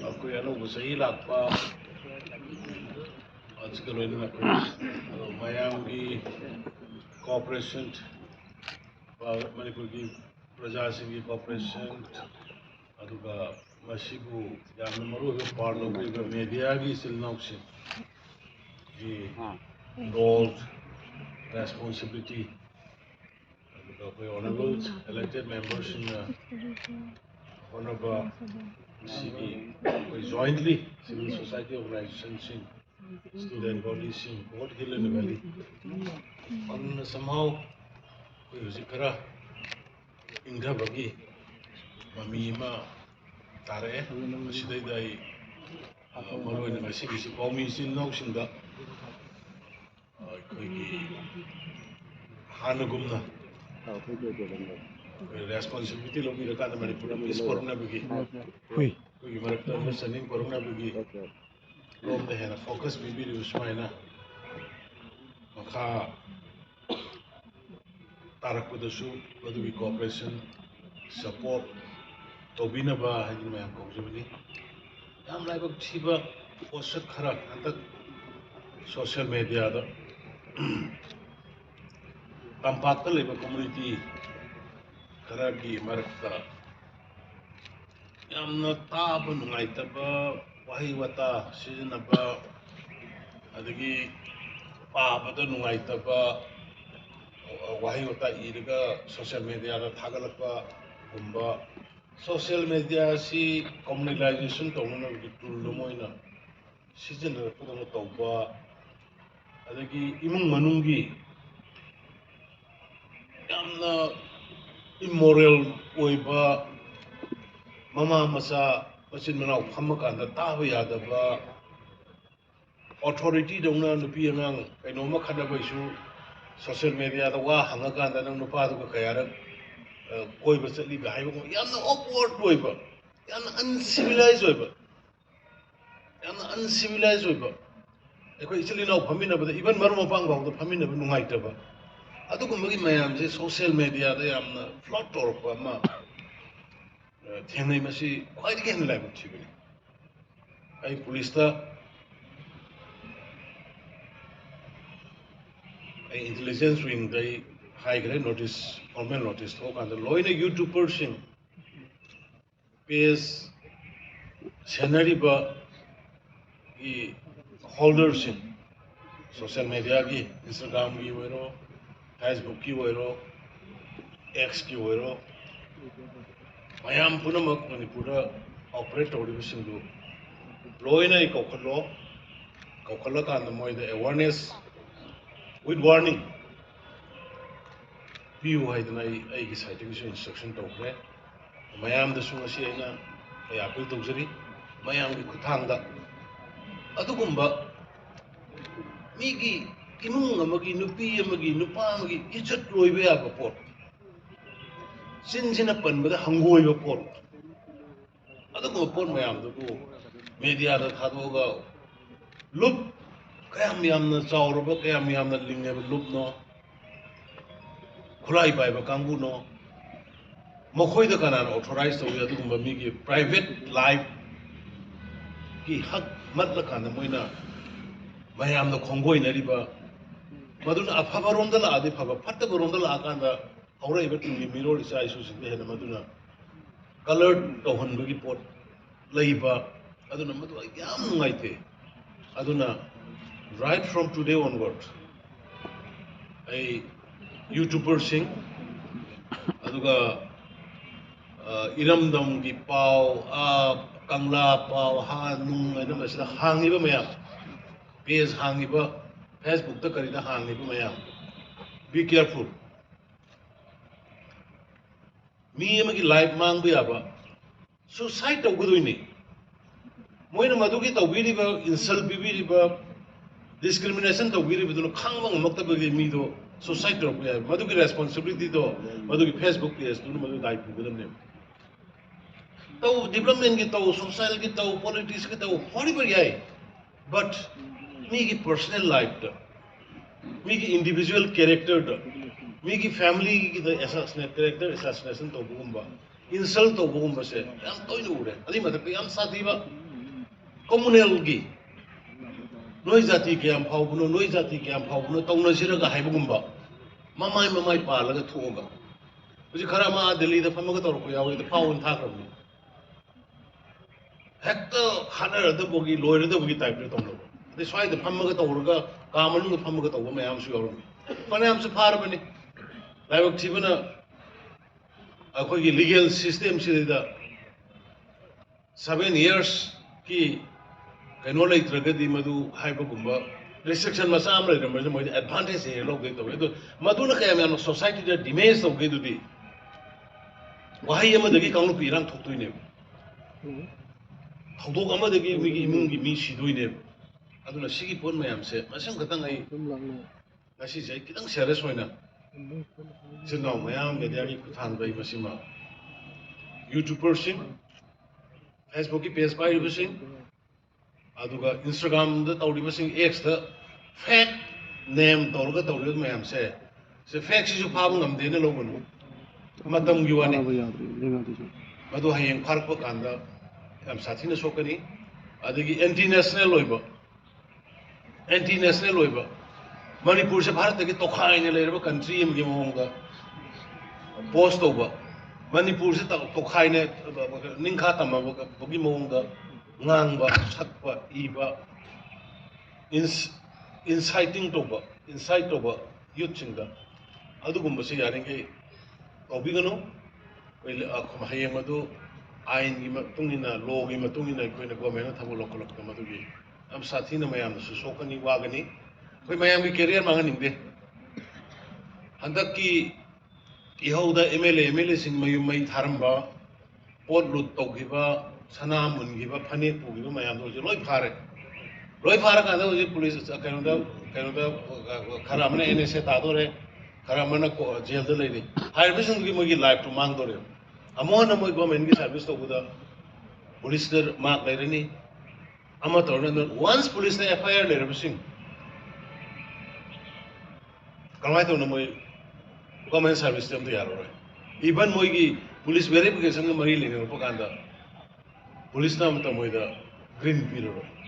Aku yang nunggu sehilap pa, sekarang ini aku mayang di cooperation, Manipur di Praja Singh cooperation, aduga masibu yang nomor itu part of the media di silnauksi, di role, responsibility, aduga honorable elected members in honorable CE, jointly civil society organizations, student bodies, both hill in the valley. And somehow, we use it. Inga bagi, mami ma tare, masih day malu ini masih kisi kami sin nau sinda, koi hana gumna, responsibility logi rekan Manipur is koruna bagi, koi mereka mesanin koruna bagi, lom deh na fokus bibi di usmai na, maka tarak pada su, bagi cooperation, support, tobina ba hajin mayang kau jumani, yang lain bak tiba poset khara, antak social media ada, tampak kali bak community khara di mereka, yang nata pun ngai taba, wahi wata season apa, adagi pa pada ngai taba. Wahi wata iriga social media ada thagalak pa gumba social media si communalization tongna gi tool moina season ra pudana tawba adagi imung manungi yamna immoral oiba mama masa machin manau phamakanda taba yadaba authority dongna nupi angang kainoma khadaba isu social media da wa hangakanda nang nupa du kayara koi ba chali ba haiba yamna awkward oiba yamna uncivilized oiba yamna uncivilized oiba ekoi ichili nau phamina ba even maru mapang ba da phamina ba nungai ta ba adu ko magi mayam je social media da yamna flood tor pa ma thengai masi khwai ge hen lai ba chi bani ai police ta intelligence wing they high grade notice formal notice talk and the law in a YouTuber sing page scenery ba ki holders in social media ki Instagram ki wero Facebook ki wero X ki wero mayam punamak Manipura operate television do law in a kokolo kan the moi the awareness with warning. Piu hai dana ai ki citing instruction tawre mayam da sunga si aina ai appeal tawjari mayam ki khuthang da adugumba migi imung amagi nupi amagi nupa amagi ijat loibe ya pot sin pan bada hangoi ba pot adugumba pot mayam da bu media da thadoga lup kayam yamna chawraba kayam yamna lingneba lup no khulai pai ba kangbu no mokhoi da kana authorize to ya dugumba mi ki private life ki hak mat la kana moina mayam na khongoi na riba maduna afaba ronda la ade phaba fatta ronda la akanda aurai ba tingi mirol isa isu sinde hena maduna colored to honba ki pot leiba aduna madu yam nungaite aduna right from today onward, a YouTuber sing, aduga iramdam ki pau, kangla pau, nung ay naman sila hangiba mayam, page hangiba, Facebook ta karina hangiba mayam. Be careful. Mi yamagi life mang ba, suicide ta gudu ini. Mo ina madugi ta wiri ba insult bibi ba. Discrimination to we do khangmang makta bagi mi do society ro ya madu ki responsibility do madu ki Facebook page do madu dai pu gadam ne to development ki to social ki to politics ki to hori bar yai but me ki personal life to me ki individual character to ꯃꯤꯒꯤ ꯐꯦꯃꯤꯂꯤꯒꯤꯗ ꯑꯦꯁꯥꯁꯤꯅꯦꯠ character ꯑꯦꯁꯥꯁꯤꯅꯦꯁꯟ ꯇꯧꯕꯒꯨꯝꯕ ꯏꯟꯁꯜ ꯇꯧꯕꯒꯨꯝꯕꯁꯦ ꯌꯥꯝ ꯇꯣꯏꯅ ꯎꯔꯦ ꯑꯗꯨꯏ ꯃꯊꯛꯇ ꯌꯥꯝ ꯁꯥꯊꯤꯕ ꯀꯣꯃꯨꯅꯦꯜꯒꯤ ꯅꯣꯏ ꯖꯥꯇꯤ ꯀꯌꯥꯝ ꯐꯥꯎꯕꯅꯣ ꯅꯣꯏ ꯖꯥꯇꯤ ꯀꯌꯥꯝ ꯐꯥꯎꯕꯅꯣ ꯇꯧꯅꯁꯤꯔꯒ ꯍꯥꯏꯕꯒꯨꯝꯕ ꯃꯃꯥꯏ ꯄꯥꯜꯂꯒ ꯊꯣꯛꯑꯒ ꯍꯧꯖꯤꯛ ꯈꯔ ꯑꯃ ꯗꯦꯜꯂꯤꯗ ꯐꯝꯃꯒ ꯇꯧꯔꯛꯄ ꯌꯥꯎꯋꯦꯗ ꯐꯥꯎꯅ ꯊꯥꯈ꯭ꯔꯕꯅꯤ ꯍꯦꯛꯇ ꯍꯥꯠꯅꯔꯗꯕꯒꯤ ꯂꯣꯏꯔꯗꯕꯒꯤ ꯇꯥꯏꯞꯇ ꯇꯧꯅꯕ ꯑꯗꯩ ꯁ꯭ꯋꯥꯏꯗ ꯐꯝꯃꯒ ꯇꯧꯔꯒ ꯀꯥ ꯃꯅꯨꯡꯗ ꯐꯝꯃꯒ ꯇꯧꯕ ꯃꯌꯥꯝꯁꯨ ꯌꯥꯎꯔꯝꯃꯤ ꯐꯅꯌꯥꯝꯁꯨ ꯐꯥꯔꯕꯅꯤ ꯂꯥꯏꯕꯛ ꯊꯤꯕꯅ ꯑꯩꯈꯣꯏꯒꯤ ꯂꯤꯒꯦꯜ ꯁꯤꯁꯇꯦꯝꯁꯤꯗ 7 yearsꯀꯤ ꯀꯩꯅꯣ ꯂꯩꯇ꯭ꯔꯒꯗꯤ ꯃꯗꯨ ꯍꯥꯏꯕꯒꯨꯝꯕ ꯔꯦꯁꯇ꯭ꯔꯤꯛꯁꯟ ꯃꯆꯥ ꯑꯃ ꯂꯩꯔꯝꯕꯁꯦ ꯃꯣꯏꯗꯤ ꯑꯦꯗꯚꯥꯟꯇꯦꯖ ꯍꯦꯛ ꯂꯧꯒꯦ ꯇꯧꯋꯦ ꯑꯗꯣ ꯃꯗꯨꯅ ꯀꯌꯥꯝ ꯌꯥꯝꯅ ꯁꯣꯁꯥꯏꯇꯤꯗ ꯗꯤꯃꯦꯖ ꯇꯧꯒꯦꯗꯨꯗꯤ ꯋꯥꯍꯩ ꯑꯃꯗꯒꯤ ꯀꯥꯡꯂꯨꯞꯀꯤ ꯏꯔꯥꯡ ꯊꯣꯛꯇꯣꯏꯅꯦꯕ ꯊꯧꯗꯣꯛ ꯑꯃꯗꯒꯤ ꯃꯤꯒꯤ ꯏꯃꯨꯡꯒꯤ ꯃꯤ ꯁꯤꯗꯣꯏꯅꯦꯕ ꯑꯗꯨꯅ ꯁꯤꯒꯤ ꯄꯣꯠ ꯃꯌꯥꯝꯁꯦ ꯃꯁꯤꯡ ꯈꯛꯇꯪ ꯑꯩ ꯉꯁꯤꯁꯦ ꯑꯩ ꯈꯤꯇꯪ ꯁꯦꯔꯤꯌꯁ ꯑꯣꯏꯅ ꯏꯆꯤꯜ ꯏꯅꯥꯎ ꯃꯌꯥꯝ ꯃꯦꯗꯤꯌꯥꯒꯤ ꯈꯨꯠꯊꯥꯡꯗ ꯑꯩ ꯃꯁꯤꯃ ꯌꯨꯇ꯭ꯌꯨꯕꯔꯁꯤꯡ ꯐꯦꯁꯕꯨꯛꯀꯤ ꯄꯦꯖ ꯄꯥꯏꯔꯤꯕꯁꯤꯡ ꯑꯗꯨꯒ ꯏꯟꯁꯇꯥꯒ꯭ꯔꯥꯝꯗ ꯇꯧꯔꯤꯕꯁꯤꯡ ꯑꯦꯛꯁꯇ ꯐꯦꯛ ꯅꯦꯝ ꯇꯧꯔꯒ ꯇꯧꯔꯤꯕ ꯃꯌꯥꯝꯁꯦ ꯁꯤ ꯐꯦꯛꯁꯤꯁꯨ ꯐꯥꯕ ꯉꯝꯗꯦꯅ ꯂꯧꯒꯅꯨ ꯃꯇꯝꯒꯤ ꯋꯥꯅꯤ ꯃꯗꯨ ꯍꯌꯦꯡ ꯐꯥꯔꯛꯄ ꯀꯥꯟꯗ ꯌꯥꯝ ꯁꯥꯊꯤꯅ ꯁꯣꯛꯀꯅꯤ ꯑꯗꯒꯤ ꯑꯦꯟꯇꯤ ꯅꯦꯁꯅꯦꯜ ꯑꯣꯏꯕ ꯃꯅꯤꯄꯨꯔꯁꯦ ꯚꯥꯔꯠꯇꯒꯤ ꯇꯣꯈꯥꯏꯅ ꯂꯩꯔꯕ ꯀꯟꯇ꯭ꯔꯤ ꯑꯃꯒꯤ ꯃꯑꯣꯡꯗ ꯄꯣꯁ ꯇꯧꯕ ꯃꯅꯤꯄꯨꯔꯁꯦ ꯇꯣꯈꯥꯏꯅ ꯅꯤꯡꯈꯥ ꯇꯝꯃꯕꯒꯤ ꯃꯑꯣꯡꯗ ꯉꯥꯡꯕ ꯁꯛꯄ ꯏꯕ ꯏꯟꯁꯥꯏꯠ ꯇꯧꯕ ꯌꯨꯠꯁꯤꯡꯗ ꯑꯗꯨꯒꯨꯝꯕꯁꯤ ꯌꯥꯔꯤꯈꯩ ꯇꯧꯕꯤꯒꯅꯨ ꯍꯌꯦꯡ ꯃꯗꯨ ꯑꯥꯏꯟꯒꯤ ꯃꯇꯨꯡ ꯏꯟꯅ ꯂꯣꯒꯤ ꯃꯇꯨꯡ ꯏꯟꯅ ꯑꯩꯈꯣꯏꯅ ꯒꯣꯔꯃꯦꯟꯅ ꯊꯕꯛ ꯂꯧꯈꯠꯂꯛꯄꯗ ꯃꯗꯨꯒꯤ ꯌꯥꯝ ꯁꯥꯊꯤꯅ ꯃꯌꯥꯝꯗꯁꯨ ꯁꯣꯛꯀꯅꯤ ꯋꯥꯒꯅꯤ ꯑꯩꯈꯣꯏ ꯃꯌꯥꯝꯒꯤ ꯀꯦꯔꯤꯌꯔ ꯃꯥꯡꯍꯟꯅꯤꯡꯗꯦ ꯍꯟꯗꯛꯀꯤ ꯏꯍꯧꯗ MLA ꯁꯤꯡ ꯃꯌꯨꯝ ꯃꯩ ꯊꯥꯔꯝꯕ ꯄꯣꯠ ꯂꯨꯠ ꯇꯧꯈꯤꯕ ꯁꯅꯥ ꯃꯨꯟꯈꯤꯕ ꯐꯅꯦꯛ ꯄꯨꯈꯤꯕ ꯃꯌꯥꯝꯗꯣ ꯍꯧꯖꯤꯛ ꯂꯣꯏ ꯐꯥꯔꯦ ꯂꯣꯏ ꯐꯥꯔꯀꯥꯟꯗ ꯍꯧꯖꯤꯛ ꯄꯨꯂꯤꯁ ꯀꯩꯅꯣꯗ ꯈꯔ ꯑꯃꯅ NSA ꯇꯥꯗꯣꯔꯦ खरा मन जेल लेरी मोगी लाइफ मांगदोरे अमोन मोई गवर्नमेंट की सर्विस तौबदा पुलिस मार्क लेरनी वंस पुलिस ने FIR लेरबसिंग कमाय तौना मोई गवर्नमेंट सर्विस तम यारोय इवन मोगी पुलिस वेरिफिकेशन मरी लेने कांदा पुलिस ना मोईदा ग्रीन पीरोय